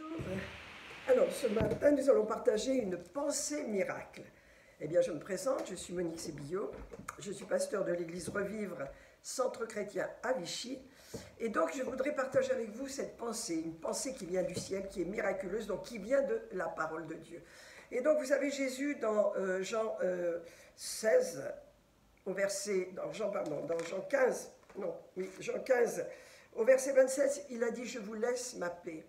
Bonjour. Alors, ce matin, nous allons partager une pensée miracle. Eh bien, je me présente, je suis Monique Sébillot, je suis pasteur de l'église Revivre, centre chrétien à Vichy. Et donc, je voudrais partager avec vous cette pensée, une pensée qui vient du ciel, qui est miraculeuse, donc qui vient de la parole de Dieu. Et donc, vous avez Jésus dans Jean 16, au verset, dans Jean 15, Jean 15, au verset 27, il a dit « Je vous laisse ma paix,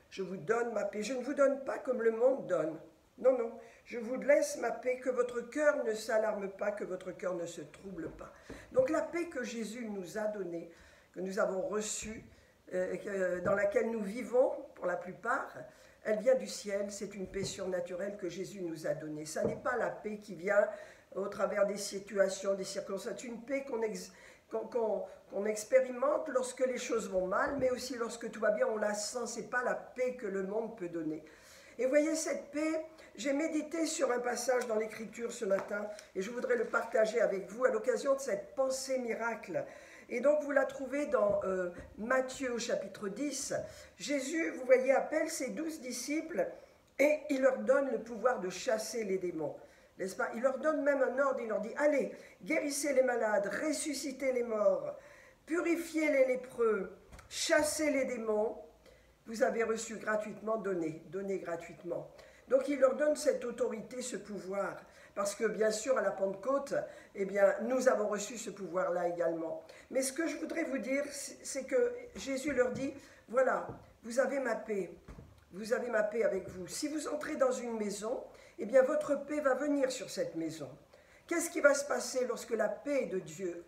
je vous donne ma paix, je ne vous donne pas comme le monde donne. Non, non, je vous laisse ma paix, que votre cœur ne s'alarme pas, que votre cœur ne se trouble pas. » Donc la paix que Jésus nous a donnée, que nous avons reçue, dans laquelle nous vivons pour la plupart, elle vient du ciel, c'est une paix surnaturelle que Jésus nous a donnée. Ça n'est pas la paix qui vient au travers des situations, des circonstances, c'est une paix qu'on expérimente lorsque les choses vont mal, mais aussi lorsque tout va bien, on la sent, ce n'est pas la paix que le monde peut donner. Et voyez, cette paix, j'ai médité sur un passage dans l'Écriture ce matin, et je voudrais le partager avec vous à l'occasion de cette pensée miracle. Et donc vous la trouvez dans Matthieu au chapitre 10. Jésus, vous voyez, appelle ses 12 disciples, et il leur donne le pouvoir de chasser les démons. N'est-ce pas? Il leur donne même un ordre, il leur dit « Allez, guérissez les malades, ressuscitez les morts, purifiez les lépreux, chassez les démons. Vous avez reçu gratuitement, donnez gratuitement. » Donc il leur donne cette autorité, ce pouvoir. Parce que bien sûr, à la Pentecôte, eh bien, nous avons reçu ce pouvoir-là également. Mais ce que je voudrais vous dire, c'est que Jésus leur dit « Voilà, vous avez ma paix. Vous avez ma paix avec vous. Si vous entrez dans une maison, eh bien votre paix va venir sur cette maison. Qu'est-ce qui va se passer lorsque la paix de Dieu,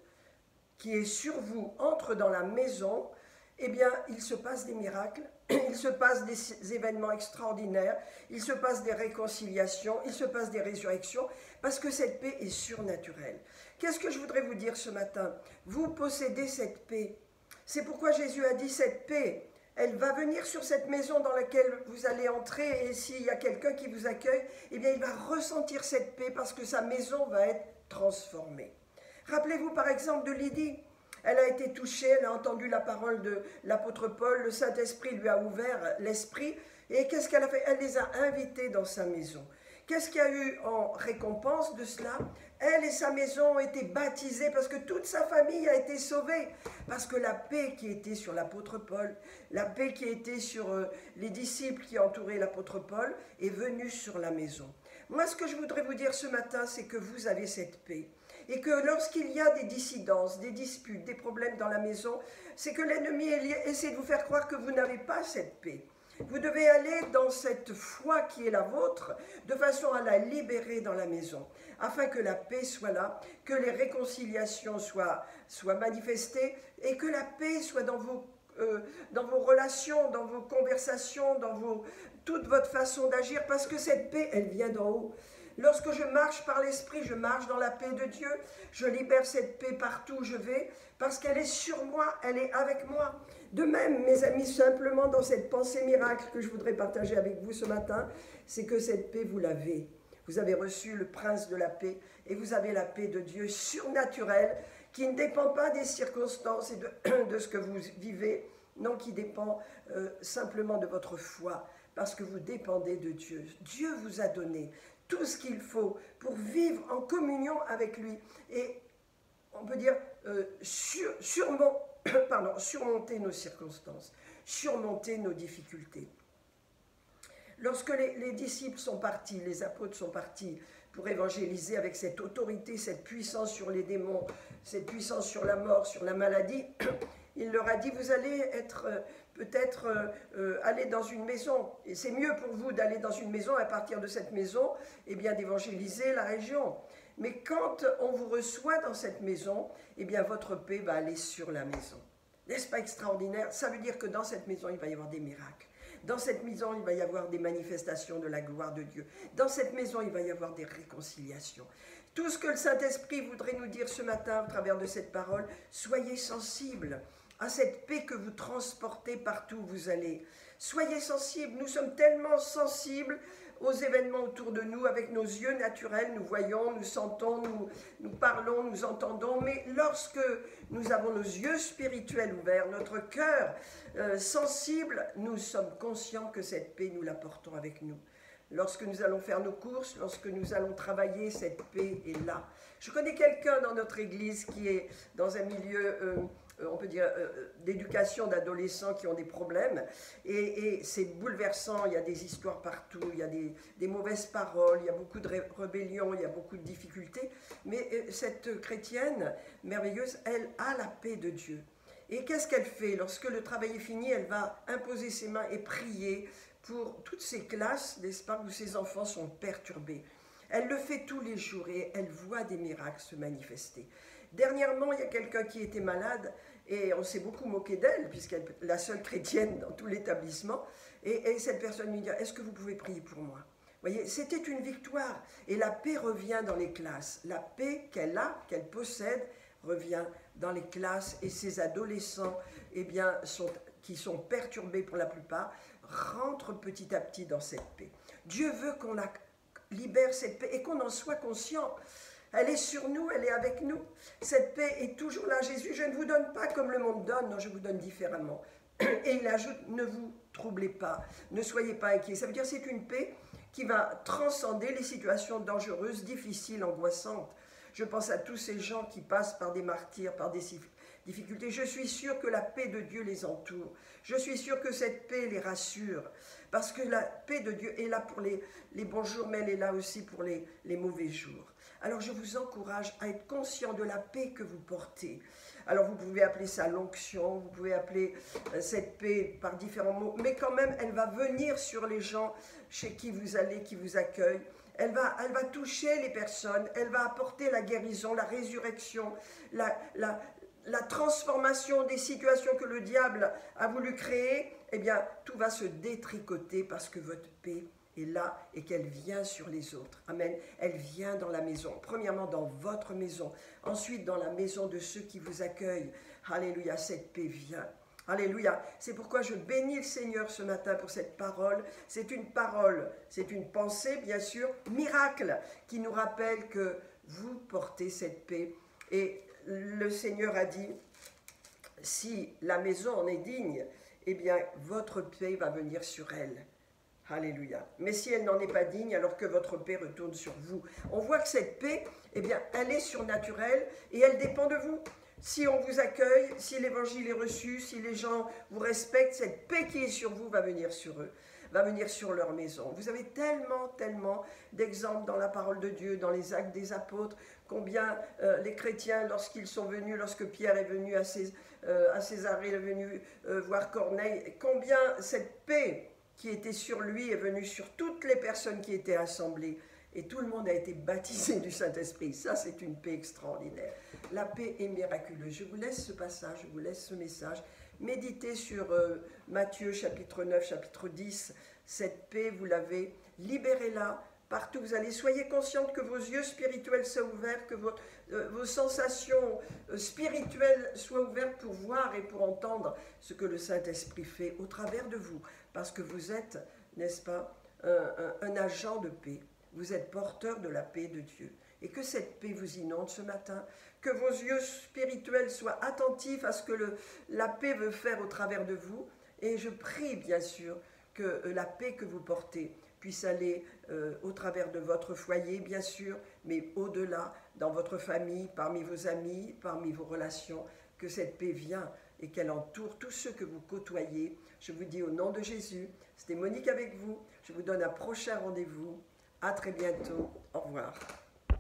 qui est sur vous, entre dans la maison? Eh bien, il se passe des miracles, il se passe des événements extraordinaires, il se passe des réconciliations, il se passe des résurrections, parce que cette paix est surnaturelle. Qu'est-ce que je voudrais vous dire ce matin? Vous possédez cette paix. C'est pourquoi Jésus a dit cette paix. Elle va venir sur cette maison dans laquelle vous allez entrer, et s'il y a quelqu'un qui vous accueille, eh bien il va ressentir cette paix parce que sa maison va être transformée. Rappelez-vous par exemple de Lydie. Elle a été touchée, elle a entendu la parole de l'apôtre Paul, le Saint-Esprit lui a ouvert l'esprit, et qu'est-ce qu'elle a fait? Elle les a invités dans sa maison. Qu'est-ce qu'il y a eu en récompense de cela? Elle et sa maison ont été baptisées parce que toute sa famille a été sauvée. Parce que la paix qui était sur l'apôtre Paul, la paix qui était sur les disciples qui entouraient l'apôtre Paul, est venue sur la maison. Moi, ce que je voudrais vous dire ce matin, c'est que vous avez cette paix. Et que lorsqu'il y a des dissidences, des disputes, des problèmes dans la maison, c'est que l'ennemi essaie de vous faire croire que vous n'avez pas cette paix. Vous devez aller dans cette foi qui est la vôtre, de façon à la libérer dans la maison, afin que la paix soit là, que les réconciliations soient manifestées, et que la paix soit dans vos relations, dans vos conversations, dans toute votre façon d'agir, parce que cette paix, elle vient d'en haut. Lorsque je marche par l'esprit, je marche dans la paix de Dieu, je libère cette paix partout où je vais, parce qu'elle est sur moi, elle est avec moi. De même, mes amis, simplement dans cette pensée miracle que je voudrais partager avec vous ce matin, c'est que cette paix, vous l'avez. Vous avez reçu le prince de la paix, et vous avez la paix de Dieu surnaturelle, qui ne dépend pas des circonstances et de ce que vous vivez, non, qui dépend simplement de votre foi, parce que vous dépendez de Dieu. Dieu vous a donné tout ce qu'il faut pour vivre en communion avec lui et, on peut dire, surmonter nos circonstances, surmonter nos difficultés. Lorsque les disciples sont partis, les apôtres sont partis pour évangéliser avec cette autorité, cette puissance sur les démons, cette puissance sur la mort, sur la maladie, il leur a dit, vous allez être peut-être aller dans une maison, et c'est mieux pour vous d'aller dans une maison, à partir de cette maison, eh bien d'évangéliser la région. Mais quand on vous reçoit dans cette maison, eh bien votre paix va aller sur la maison. N'est-ce pas extraordinaire? Ça veut dire que dans cette maison, il va y avoir des miracles. Dans cette maison, il va y avoir des manifestations de la gloire de Dieu. Dans cette maison, il va y avoir des réconciliations. Tout ce que le Saint-Esprit voudrait nous dire ce matin au travers de cette parole, soyez sensibles à cette paix que vous transportez partout où vous allez. Soyez sensibles, nous sommes tellement sensibles aux événements autour de nous avec nos yeux naturels. Nous voyons, nous sentons, nous parlons, nous entendons. Mais lorsque nous avons nos yeux spirituels ouverts, notre cœur sensible, nous sommes conscients que cette paix, nous la portons avec nous. Lorsque nous allons faire nos courses, lorsque nous allons travailler, cette paix est là. Je connais quelqu'un dans notre église qui est dans un milieu, on peut dire, d'éducation d'adolescents qui ont des problèmes. Et c'est bouleversant, il y a des histoires partout, il y a des mauvaises paroles, il y a beaucoup de rébellion, il y a beaucoup de difficultés. Mais cette chrétienne merveilleuse, elle a la paix de Dieu. Et qu'est-ce qu'elle fait? Lorsque le travail est fini, elle va imposer ses mains et prier pour toutes ces classes, n'est-ce pas, où ces enfants sont perturbés. Elle le fait tous les jours et elle voit des miracles se manifester. Dernièrement, il y a quelqu'un qui était malade et on s'est beaucoup moqué d'elle, puisqu'elle est la seule chrétienne dans tout l'établissement. Et cette personne lui dit, est-ce que vous pouvez prier pour moi? Vous voyez, c'était une victoire. Et la paix revient dans les classes. La paix qu'elle a, qu'elle possède, revient dans les classes. Et ces adolescents, eh bien, qui sont perturbés pour la plupart, rentrent petit à petit dans cette paix. Dieu veut qu'on la libère, cette paix, et qu'on en soit conscient. Elle est sur nous, elle est avec nous. Cette paix est toujours là. Jésus, je ne vous donne pas comme le monde donne, non, je vous donne différemment. Et il ajoute, ne vous troublez pas, ne soyez pas inquiets. Ça veut dire que c'est une paix qui va transcender les situations dangereuses, difficiles, angoissantes. Je pense à tous ces gens qui passent par des martyrs, par des difficultés. Je suis sûre que la paix de Dieu les entoure. Je suis sûre que cette paix les rassure. Parce que la paix de Dieu est là pour les bons jours, mais elle est là aussi pour les mauvais jours. Alors je vous encourage à être conscient de la paix que vous portez. Alors vous pouvez appeler ça l'onction, vous pouvez appeler cette paix par différents mots, mais quand même elle va venir sur les gens chez qui vous allez, qui vous accueillent. Elle va toucher les personnes, elle va apporter la guérison, la résurrection, la transformation des situations que le diable a voulu créer. Eh bien, tout va se détricoter parce que votre paix est là et qu'elle vient sur les autres. Amen. Elle vient dans la maison. Premièrement, dans votre maison. Ensuite, dans la maison de ceux qui vous accueillent. Alléluia, cette paix vient. Alléluia. C'est pourquoi je bénis le Seigneur ce matin pour cette parole. C'est une parole, c'est une pensée, bien sûr, miracle, qui nous rappelle que vous portez cette paix. Et le Seigneur a dit, si la maison en est digne, eh bien, votre paix va venir sur elle. Alléluia. Mais si elle n'en est pas digne, alors que votre paix retourne sur vous. On voit que cette paix, eh bien, elle est surnaturelle et elle dépend de vous. Si on vous accueille, si l'évangile est reçu, si les gens vous respectent, cette paix qui est sur vous va venir sur eux, va venir sur leur maison. Vous avez tellement d'exemples dans la parole de Dieu, dans les actes des apôtres, combien les chrétiens, lorsqu'ils sont venus, lorsque Pierre est venu à Césarée, est venu voir Corneille, combien cette paix qui était sur lui est venue sur toutes les personnes qui étaient assemblées. Et tout le monde a été baptisé du Saint-Esprit. Ça, c'est une paix extraordinaire. La paix est miraculeuse. Je vous laisse ce passage, je vous laisse ce message. Méditez sur Matthieu chapitre 9, chapitre 10. Cette paix, vous l'avez. Libérez-la partout où vous allez. Soyez consciente que vos yeux spirituels soient ouverts, que vos sensations spirituelles soient ouvertes pour voir et pour entendre ce que le Saint-Esprit fait au travers de vous. Parce que vous êtes, n'est-ce pas, un agent de paix. Vous êtes porteur de la paix de Dieu. Et que cette paix vous inonde ce matin. Que vos yeux spirituels soient attentifs à ce que la paix veut faire au travers de vous. Et je prie bien sûr que la paix que vous portez puisse aller au travers de votre foyer, bien sûr, mais au-delà, dans votre famille, parmi vos amis, parmi vos relations, que cette paix vienne et qu'elle entoure tous ceux que vous côtoyez. Je vous dis au nom de Jésus, c'était Monique avec vous. Je vous donne un prochain rendez-vous. À très bientôt. Au revoir.